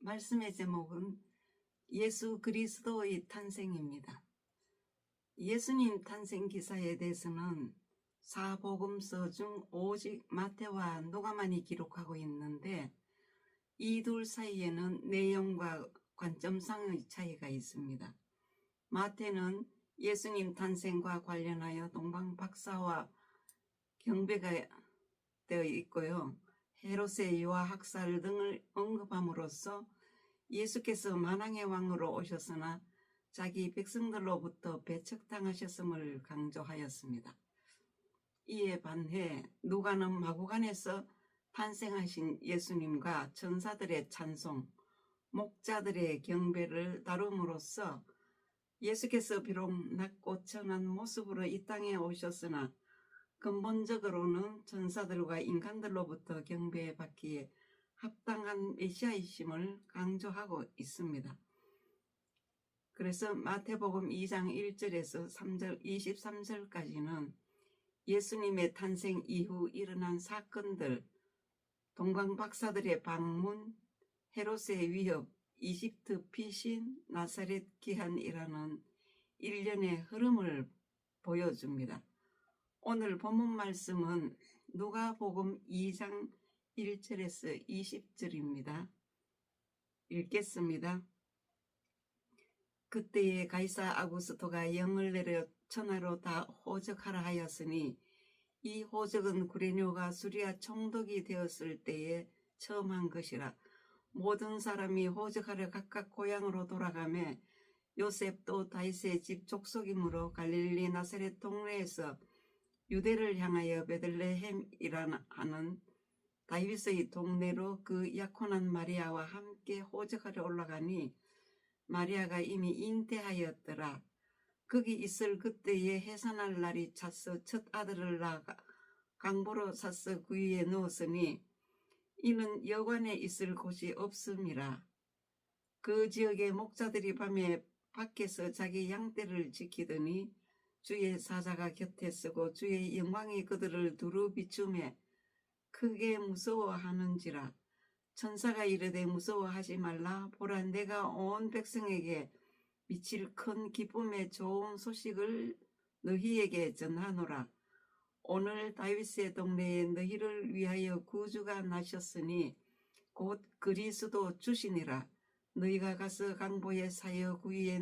말씀의 제목은 예수 그리스도의 탄생입니다. 예수님 탄생 기사에 대해서는 사복음서 중 오직 마태와 누가만이 기록하고 있는데 이 둘 사이에는 내용과 관점상의 차이가 있습니다. 마태는 예수님 탄생과 관련하여 동방박사와 경배가 되어 있고요. 헤롯의 유아 학살 등을 언급함으로써 예수께서 만왕의 왕으로 오셨으나 자기 백성들로부터 배척당하셨음을 강조하였습니다. 이에 반해 누가는 마구간에서 탄생하신 예수님과 천사들의 찬송, 목자들의 경배를 다룸으로써 예수께서 비록 낮고 천한 모습으로 이 땅에 오셨으나 근본적으로는 천사들과 인간들로부터 경배받기에 합당한 메시아이심을 강조하고 있습니다. 그래서 마태복음 2장 1절에서 3절 23절까지는 예수님의 탄생 이후 일어난 사건들, 동방박사들의 방문, 헤롯의 위협, 이집트 피신, 나사렛 기한이라는 일련의 흐름을 보여줍니다. 오늘 본문 말씀은 누가복음 2장 1절에서 20절입니다. 읽겠습니다. 그때에 가이사 아구스토가 영을 내려 천하로 다 호적하라 하였으니 이 호적은 구레뇨가 수리아 총독이 되었을 때에 처음 한 것이라. 모든 사람이 호적하려 각각 고향으로 돌아가매 요셉도 다윗의 집 족속이므로 갈릴리 나사렛 동네에서 유대를 향하여 베들레헴이라 하는 다윗의 동네로 그 약혼한 마리아와 함께 호적하려 올라가니 마리아가 이미 잉태하였더라. 거기 있을 그때에 해산할 날이 찼어 첫 아들을 낳아 강보로 싸서 그 위에 누웠으니 이는 여관에 있을 곳이 없음이라. 그 지역의 목자들이 밤에 밖에서 자기 양떼를 지키더니 주의 사자가 곁에 서고 주의 영광이 그들을 두루 비추매 크게 무서워하는지라. 천사가 이르되 무서워하지 말라. 보라, 내가 온 백성에게 미칠 큰 기쁨의 좋은 소식을 너희에게 전하노라. 오늘 다윗의 동네에 너희를 위하여 구주가 나셨으니 곧 그리스도 주시니라. 너희가 가서 강보에 사여 그 위에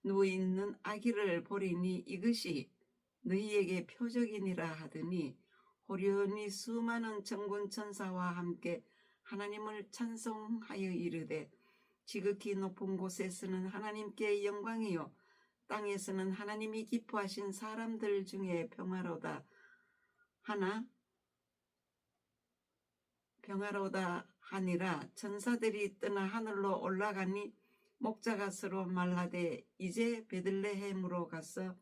누워있는 아기를 보리니 이것이 너희에게 표적이니라 하더니 호련히 수많은 천군 천사와 함께 하나님을 찬송하여 이르되 지극히 높은 곳에서는 하나님께 영광이요 땅에서는 하나님이 기뻐하신 사람들 중에 평화로다 하니라. 천사들이 떠나 하늘로 올라가니 목자가 서로 말하되 이제 베들레헴으로 가서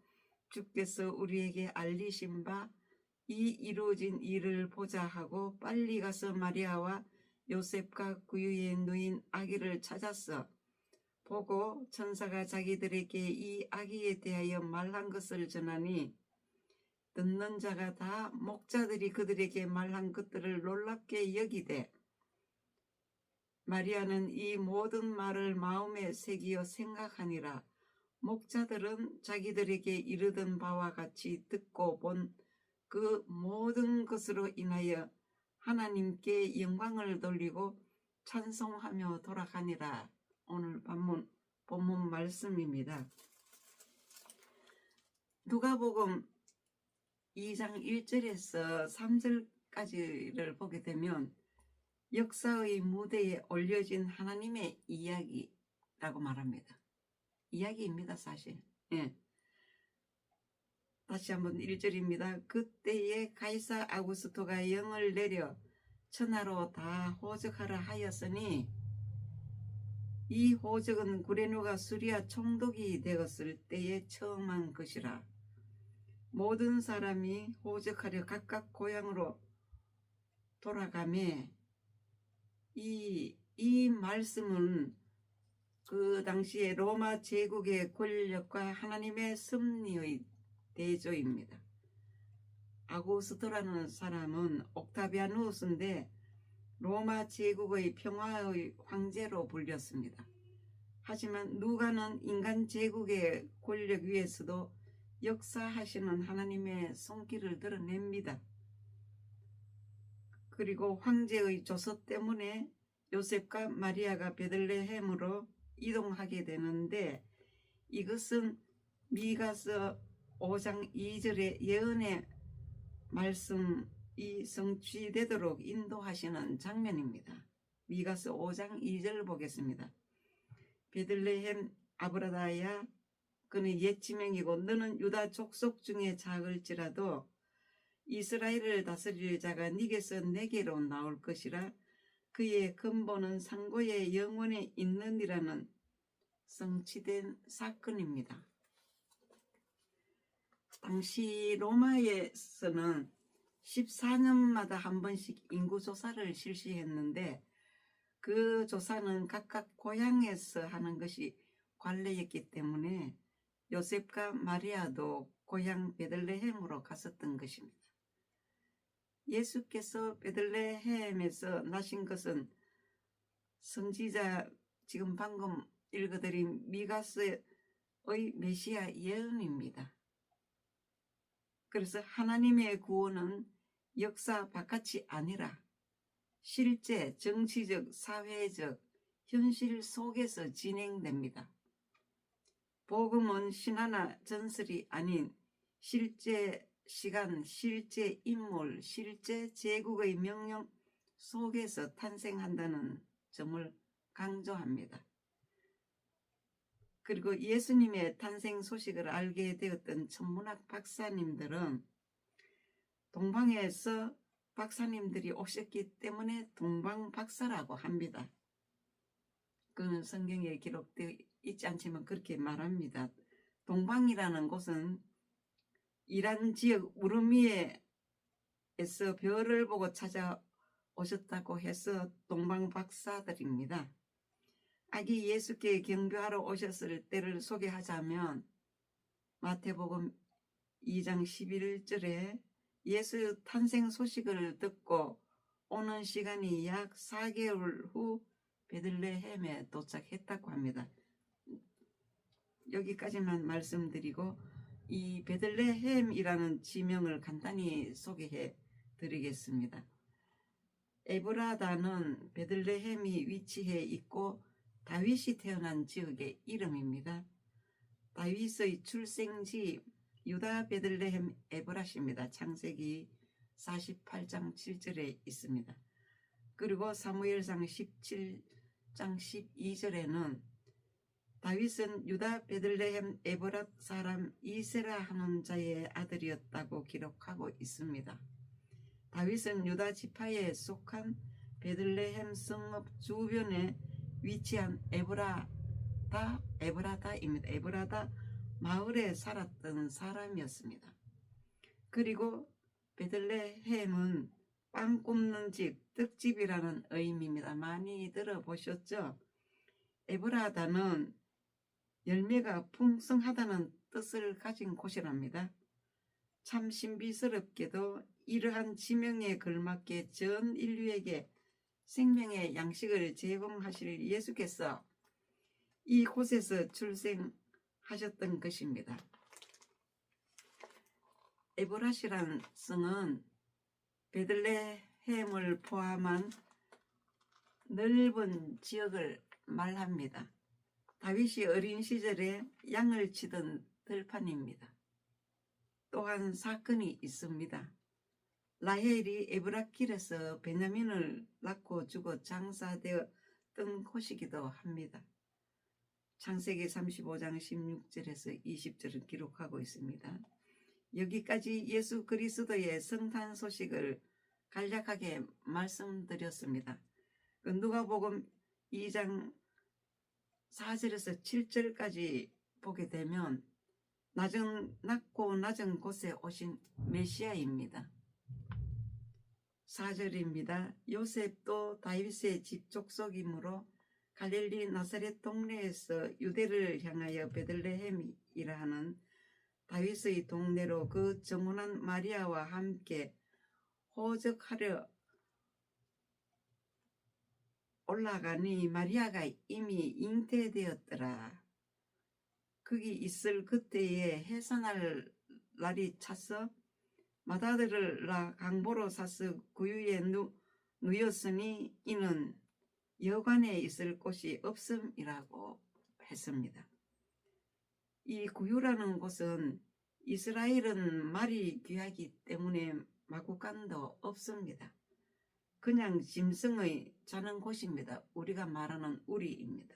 주께서 우리에게 알리신 바 이 이루어진 일을 보자 하고 빨리 가서 마리아와 요셉과 그 위에 누인 아기를 찾았어. 보고 천사가 자기들에게 이 아기에 대하여 말한 것을 전하니 듣는 자가 다 목자들이 그들에게 말한 것들을 놀랍게 여기되 마리아는 이 모든 말을 마음에 새기어 생각하니라. 목자들은 자기들에게 이르던 바와 같이 듣고 본 그 모든 것으로 인하여 하나님께 영광을 돌리고 찬송하며 돌아가니라. 오늘 본문 말씀입니다. 누가복음 2장 1절에서 3절까지를 보게 되면 역사의 무대에 올려진 하나님의 이야기라고 말합니다. 이야기입니다, 사실. 예. 다시 한번 1절입니다. 그때에 가이사 아구스토가 영을 내려 천하로 다 호적하라 하였으니 이 호적은 구레뇨가 수리아 총독이 되었을 때에 처음 한 것이라. 모든 사람이 호적하려 각각 고향으로 돌아가매 이 말씀은 그 당시에 로마 제국의 권력과 하나님의 섭리의 대조입니다. 아구스토라는 사람은 옥타비아누스인데 로마 제국의 평화의 황제로 불렸습니다. 하지만 누가는 인간 제국의 권력 위에서도 역사하시는 하나님의 손길을 드러냅니다. 그리고 황제의 조서 때문에 요셉과 마리아가 베들레헴으로 이동하게 되는데, 이것은 미가서 5장 2절의 예언의 말씀이 성취되도록 인도하시는 장면입니다. 미가서 5장 2절 보겠습니다. 베들레헴 아브라다야, 그는 옛 지명이고 너는 유다 족속 중에 작을지라도 이스라엘을 다스릴 자가 네게서 내게로 나올 것이라. 그의 근본은 상고의 영원에 있느니라는 성취된 사건입니다. 당시 로마에서는 14년마다 한 번씩 인구조사를 실시했는데, 그 조사는 각각 고향에서 하는 것이 관례였기 때문에 요셉과 마리아도 고향 베들레헴으로 갔었던 것입니다. 예수께서 베들레헴에서 나신 것은 선지자 지금 방금 읽어드린 미가서의 메시아 예언입니다. 그래서 하나님의 구원은 역사 바깥이 아니라 실제 정치적, 사회적 현실 속에서 진행됩니다. 복음은 신화나 전설이 아닌 실제 시간, 실제 인물, 실제 제국의 명령 속에서 탄생한다는 점을 강조합니다. 그리고 예수님의 탄생 소식을 알게 되었던 천문학 박사님들은 동방에서 박사님들이 오셨기 때문에 동방박사라고 합니다. 그는 성경에 기록되어 있지 않지만 그렇게 말합니다. 동방이라는 곳은 이란 지역 우르미에서 별을 보고 찾아오셨다고 해서 동방박사들입니다. 아기 예수께 경배하러 오셨을 때를 소개하자면 마태복음 2장 11절에 예수 탄생 소식을 듣고 오는 시간이 약 4개월 후 베들레헴에 도착했다고 합니다. 여기까지만 말씀드리고 이 베들레헴이라는 지명을 간단히 소개해 드리겠습니다. 에브라다는 베들레헴이 위치해 있고 다윗이 태어난 지역의 이름입니다. 다윗의 출생지 유다 베들레헴 에브라시입니다. 창세기 48장 7절에 있습니다. 그리고 사무엘상 17장 12절에는 다윗은 유다 베들레헴 에브랏 사람 이세라 하는 자의 아들이었다고 기록하고 있습니다. 다윗은 유다 지파에 속한 베들레헴 성읍 주변에 위치한 에브라다입니다. 에브라다 마을에 살았던 사람이었습니다. 그리고 베들레헴은 빵 굽는 집, 떡집이라는 의미입니다. 많이 들어보셨죠? 에브라다는 열매가 풍성하다는 뜻을 가진 곳이랍니다. 참 신비스럽게도 이러한 지명에 걸맞게 전 인류에게 생명의 양식을 제공하실 예수께서 이곳에서 출생하셨던 것입니다. 에브라시란 성은 베들레헴을 포함한 넓은 지역을 말합니다. 다윗이 어린 시절에 양을 치던 들판입니다. 또한 사건이 있습니다. 라헬이 에브라길에서 베냐민을 낳고 주고 장사되었던 곳이기도 합니다. 창세기 35장 16절에서 20절을 기록하고 있습니다. 여기까지 예수 그리스도의 성탄 소식을 간략하게 말씀드렸습니다. 누가복음 2장 4절에서 7절까지 보게 되면 낮고 낮은 곳에 오신 메시아입니다. 4절입니다. 요셉도 다윗의 집 족속이므로 갈릴리 나사렛 동네에서 유대를 향하여 베들레헴이라 하는 다윗의 동네로 그 정혼한 마리아와 함께 호적하려 올라가니 마리아가 이미 잉태되었더라. 거기 있을 그때에 해산할 날이 차서 맏아들을 낳아 강보로 사서 구유에 누였으니 이는 여관에 있을 곳이 없음이라고 했습니다. 이 구유라는 곳은 이스라엘은 말이 귀하기 때문에 마구간도 없습니다. 그냥 짐승의 자는 곳입니다. 우리가 말하는 우리입니다.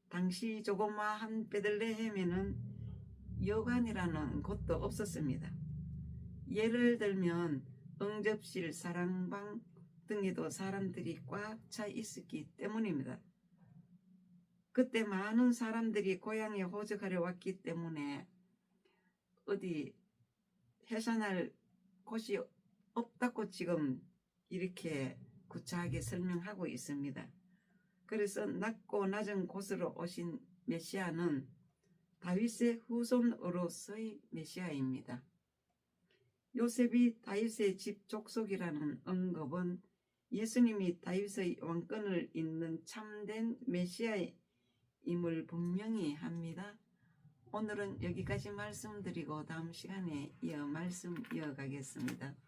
당시 조그마한 베들레헴에는 여관이라는 곳도 없었습니다. 예를 들면 응접실, 사랑방 등에도 사람들이 꽉 차 있었기 때문입니다. 그때 많은 사람들이 고향에 호적하러 왔기 때문에 어디 해산할 곳이 없다고 지금 이렇게 구차하게 설명하고 있습니다. 그래서 낮고 낮은 곳으로 오신 메시아는 다윗의 후손으로서의 메시아입니다. 요셉이 다윗의 집 족속이라는 언급은 예수님이 다윗의 왕권을 잇는 참된 메시아임을 분명히 합니다. 오늘은 여기까지 말씀드리고 다음 시간에 말씀 이어가겠습니다.